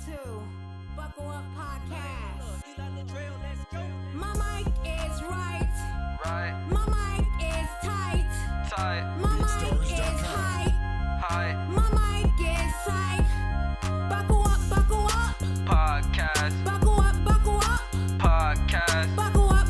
season 2. Buckle up podcast. My mic is right. My mic is tight. My mic is high. My mic is sight. Buckle up. Podcast. Buckle up. Podcast. Buckle up.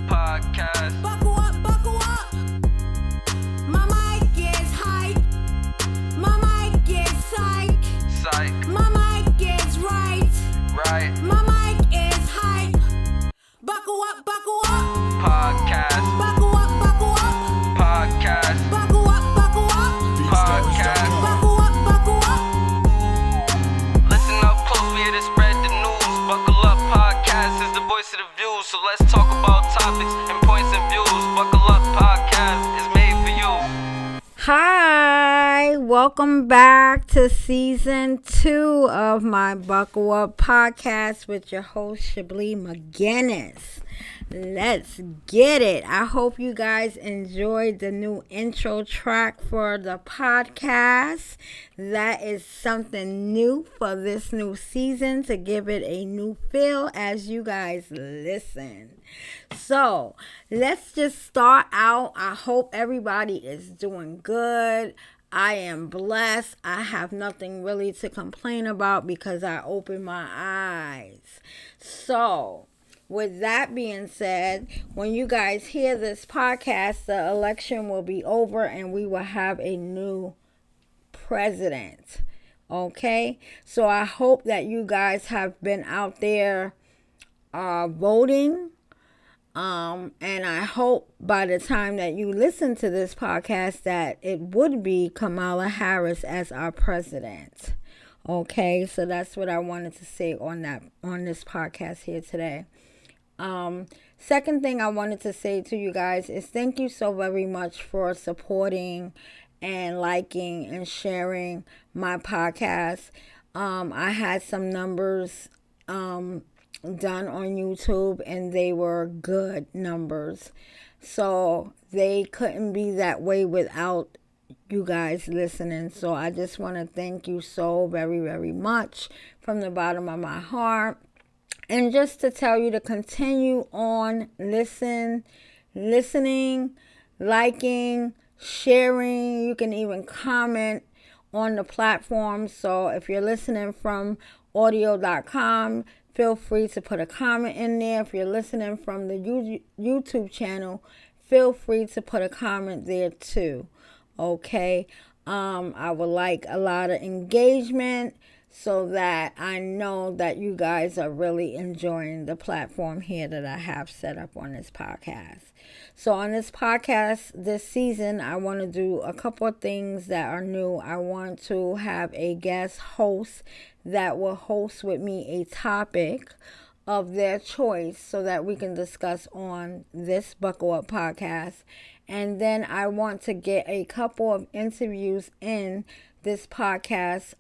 Podcast. Buckle up. My mic is hype. My mic is psych. Psych. My mic is right. Right. My mic is hype. Buckle up. Podcast. Buckle up. Podcast. Buckle up. Podcast. Buckle up. Listen up close, we here to spread the news. Buckle up podcast is the voice of the views. So let's talk about topics and points of views. Buckle up podcast is made for you. Hi, welcome back to season 2 of my Buckle Up podcast with your host, Shablee McGinnis. Let's get it. I hope you guys enjoyed the new intro track for the podcast. That is something new for this new season to give it a new feel as you guys listen. So let's just start out. I hope everybody is doing good. I am blessed. I have nothing really to complain about because I opened my eyes. So with that being said, when you guys hear this podcast, the election will be over and we will have a new president. Okay? So I hope that you guys have been out there voting. And I hope by the time that you listen to this podcast that it would be Kamala Harris as our president. Okay? So that's what I wanted to say on this podcast here today. Second thing I wanted to say to you guys is thank you so very much for supporting and liking and sharing my podcast. I had some numbers done on YouTube and they were good numbers. So they couldn't be that way without you guys listening. So I just want to thank you so very, very much from the bottom of my heart. And just to tell you to continue on listening, liking, sharing. You can even comment on the platform. So if you're listening from audio.com, feel free to put a comment in there. If you're listening from the YouTube channel, feel free to put a comment there too. Okay? I would like a lot of engagement, so that I know that you guys are really enjoying the platform here that I have set up on this podcast. So on this podcast this season, I want to do a couple of things that are new. I want to have a guest host that will host with me a topic of their choice so that we can discuss on this Buckle Up podcast. And then I want to get a couple of interviews in this podcast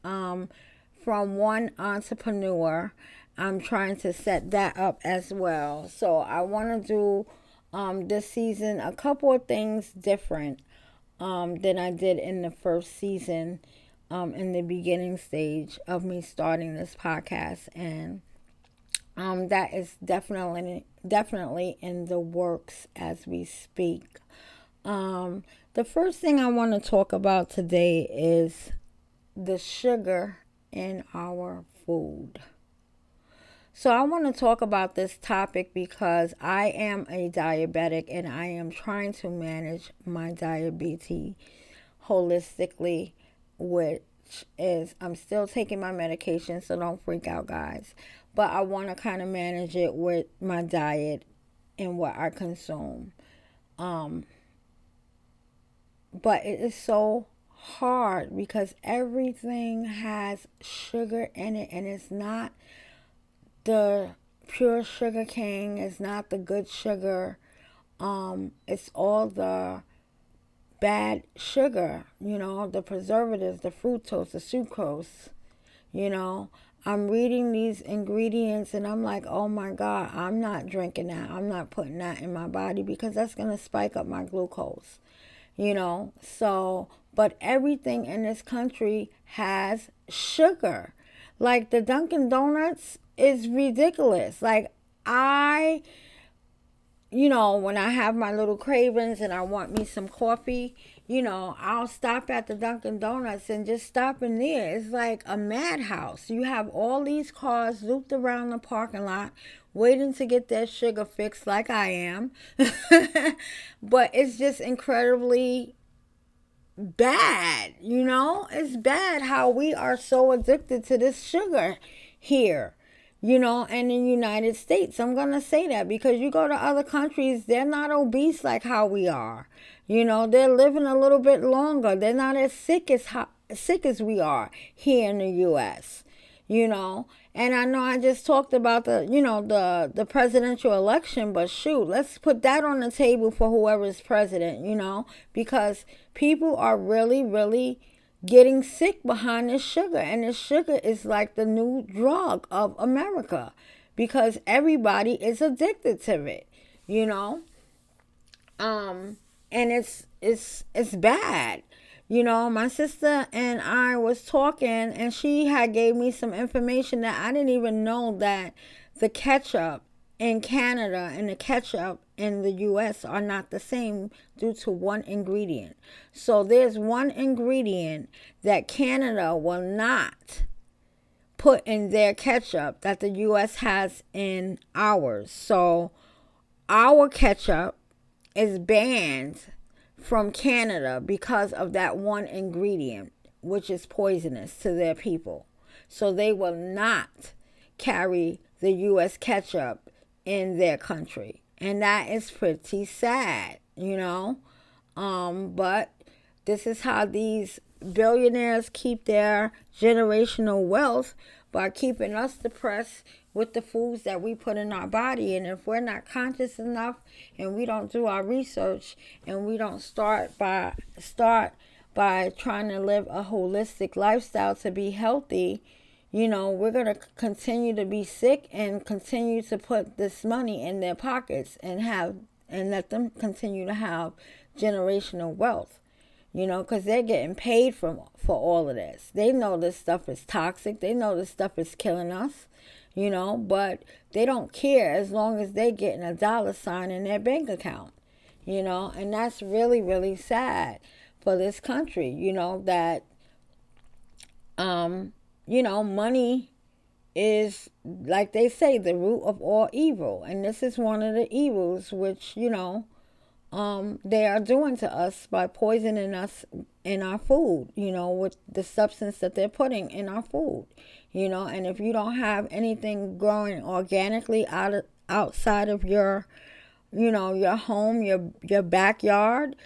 from one entrepreneur. I'm trying to set that up as well. So I want to do this season a couple of things different than I did in the first season in the beginning stage of me starting this podcast. And that is definitely in the works as we speak. The first thing I want to talk about today is the sugar in our food. So I want to talk about this topic because I am a diabetic and I am trying to manage my diabetes holistically, which is I'm still taking my medication, so don't freak out, guys. But I want to kind of manage it with my diet and what I consume. But it is so hard because everything has sugar in it, and it's not the pure sugar cane, it's not the good sugar, it's all the bad sugar, the preservatives, the fructose, the sucrose. I'm reading these ingredients and I'm like, oh my God, I'm not drinking that, I'm not putting that in my body because that's going to spike up my glucose. So, but everything in this country has sugar. Like, the Dunkin' Donuts is ridiculous. Like, when I have my little cravings and I want me some coffee, I'll stop at the Dunkin' Donuts and just stop in there. It's like a madhouse. You have all these cars looped around the parking lot waiting to get their sugar fix, like I am. But it's just incredibly bad, It's bad how we are so addicted to this sugar here, and in the United States. I'm going to say that because you go to other countries, they're not obese like how we are. They're living a little bit longer. They're not as sick as we are here in the U.S., And I know I just talked about the presidential election, but shoot, let's put that on the table for whoever's president, because people are really, really getting sick behind this sugar. And this sugar is like the new drug of America because everybody is addicted to it, and it's bad. My sister and I was talking, and she had gave me some information that I didn't even know, that the ketchup in Canada and the ketchup in the US are not the same due to one ingredient. So there's one ingredient that Canada will not put in their ketchup that the US has in ours. So our ketchup is banned from Canada because of that one ingredient, which is poisonous to their people. So they will not carry the U.S. ketchup in their country. And that is pretty sad, But this is how these billionaires keep their generational wealth, by keeping us depressed with the foods that we put in our body. And if we're not conscious enough and we don't do our research and we don't start by trying to live a holistic lifestyle to be healthy, we're going to continue to be sick and continue to put this money in their pockets and let them continue to have generational wealth. Because they're getting paid for all of this. They know this stuff is toxic. They know this stuff is killing us, but they don't care as long as they're getting a dollar sign in their bank account, and that's really, really sad for this country, that, money is, like they say, the root of all evil. And this is one of the evils which, they are doing to us by poisoning us in our food, with the substance that they're putting in our food, and if you don't have anything growing organically outside of your, your home, your backyard,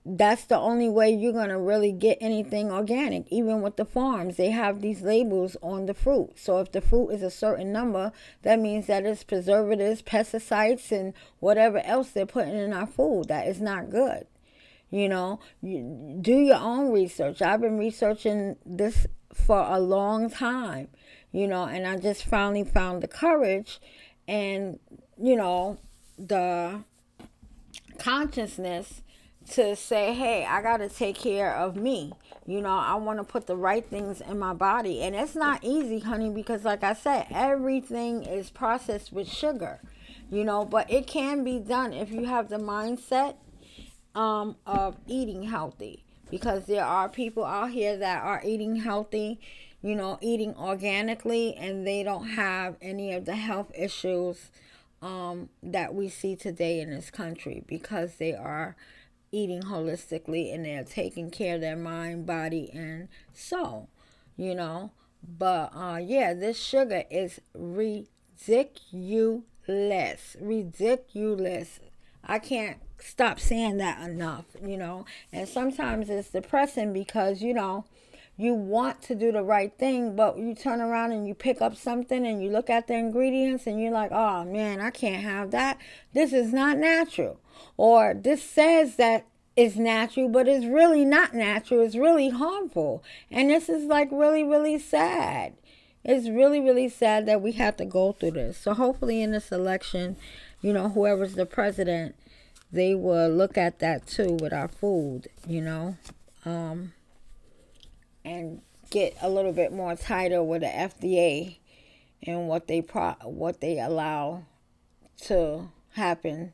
that's the only way you're going to really get anything organic. Even with the farms, they have these labels on the fruit. So if the fruit is a certain number, that means that it's preservatives, pesticides, and whatever else they're putting in our food. That is not good. You do your own research. I've been researching this for a long time, and I just finally found the courage and, the consciousness to say, hey, I got to take care of me. I want to put the right things in my body. And it's not easy, honey, because like I said, everything is processed with sugar, but it can be done if you have the mindset of eating healthy. Because there are people out here that are eating healthy, eating organically, and they don't have any of the health issues that we see today in this country, because they are eating holistically and they're taking care of their mind, body, and soul, But this sugar is ridiculous. I can't stop saying that enough, And sometimes it's depressing because, you want to do the right thing, but you turn around and you pick up something and you look at the ingredients and you're like, oh man, I can't have that. This is not natural. Or this says that it's natural, but it's really not natural. It's really harmful. And this is like really, really sad. It's really, really sad that we have to go through this. So hopefully in this election, whoever's the president, they will look at that too with our food, and get a little bit more tighter with the FDA and what they allow to happen,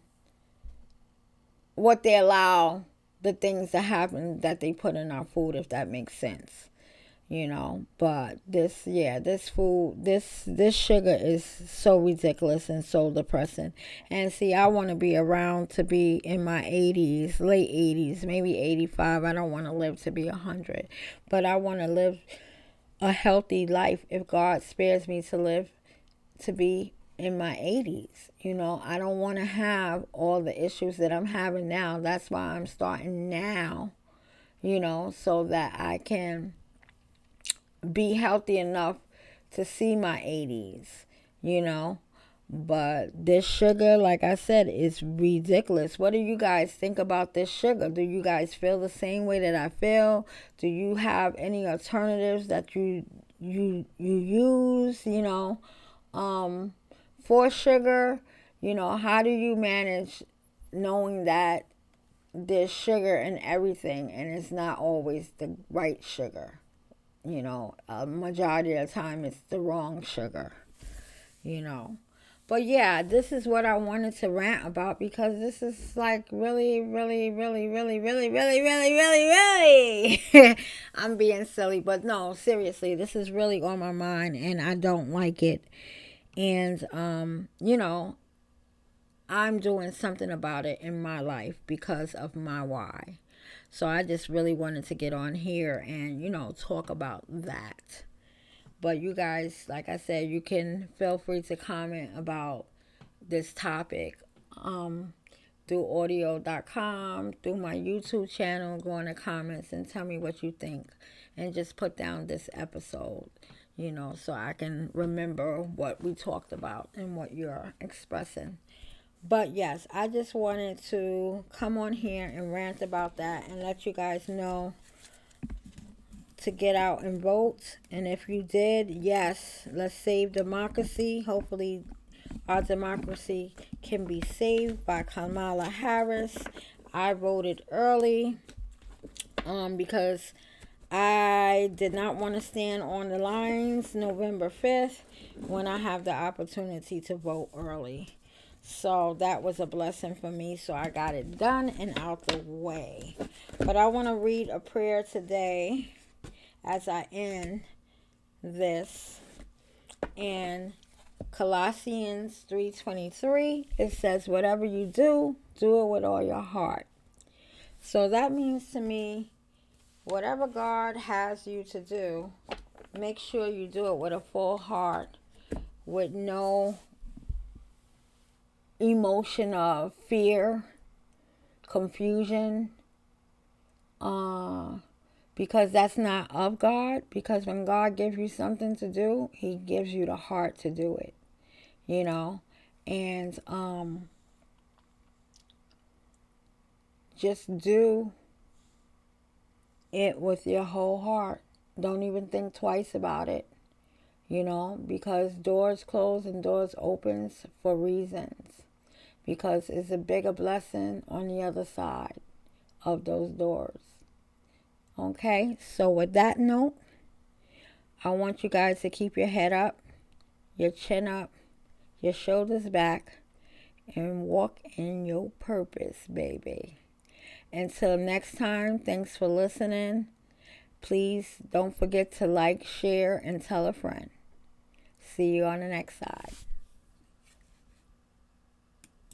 what they allow the things to happen that they put in our food, if that makes sense. But this sugar is so ridiculous and so depressing. And see, I want to be around to be in my 80s, late 80s, maybe 85. I don't want to live to be 100, but I want to live a healthy life if God spares me to live to be in my 80s. I don't want to have all the issues that I'm having now. That's why I'm starting now, so that I can be healthy enough to see my 80s, But this sugar, like I said, is ridiculous. What do you guys think about this sugar? Do you guys feel the same way that I feel? Do you have any alternatives that you use, for sugar? How do you manage knowing that there's sugar in everything and it's not always the right sugar? A majority of the time it's the wrong sugar, But yeah, this is what I wanted to rant about, because this is like really, really, really, really, really, really, really, really, really, I'm being silly, but no, seriously, this is really on my mind and I don't like it. And, I'm doing something about it in my life because of my why. So I just really wanted to get on here and, talk about that. But you guys, like I said, you can feel free to comment about this topic through audio.com, through my YouTube channel. Go in the comments and tell me what you think. And just put down this episode, so I can remember what we talked about and what you're expressing. But yes, I just wanted to come on here and rant about that and let you guys know to get out and vote. And if you did, yes, let's save democracy. Hopefully our democracy can be saved by Kamala Harris. I voted early because I did not want to stand on the lines November 5th when I have the opportunity to vote early. So that was a blessing for me. So I got it done and out the way. But I want to read a prayer today as I end this. In Colossians 3:23, it says, whatever you do, do it with all your heart. So that means to me, whatever God has you to do, make sure you do it with a full heart, with no emotion of fear, confusion, because that's not of God. Because when God gives you something to do, He gives you the heart to do it, and just do it with your whole heart. Don't even think twice about it, because doors close and doors opens for reasons. Because it's a bigger blessing on the other side of those doors. Okay, so with that note, I want you guys to keep your head up, your chin up, your shoulders back, and walk in your purpose, baby. Until next time, thanks for listening. Please don't forget to like, share, and tell a friend. See you on the next side.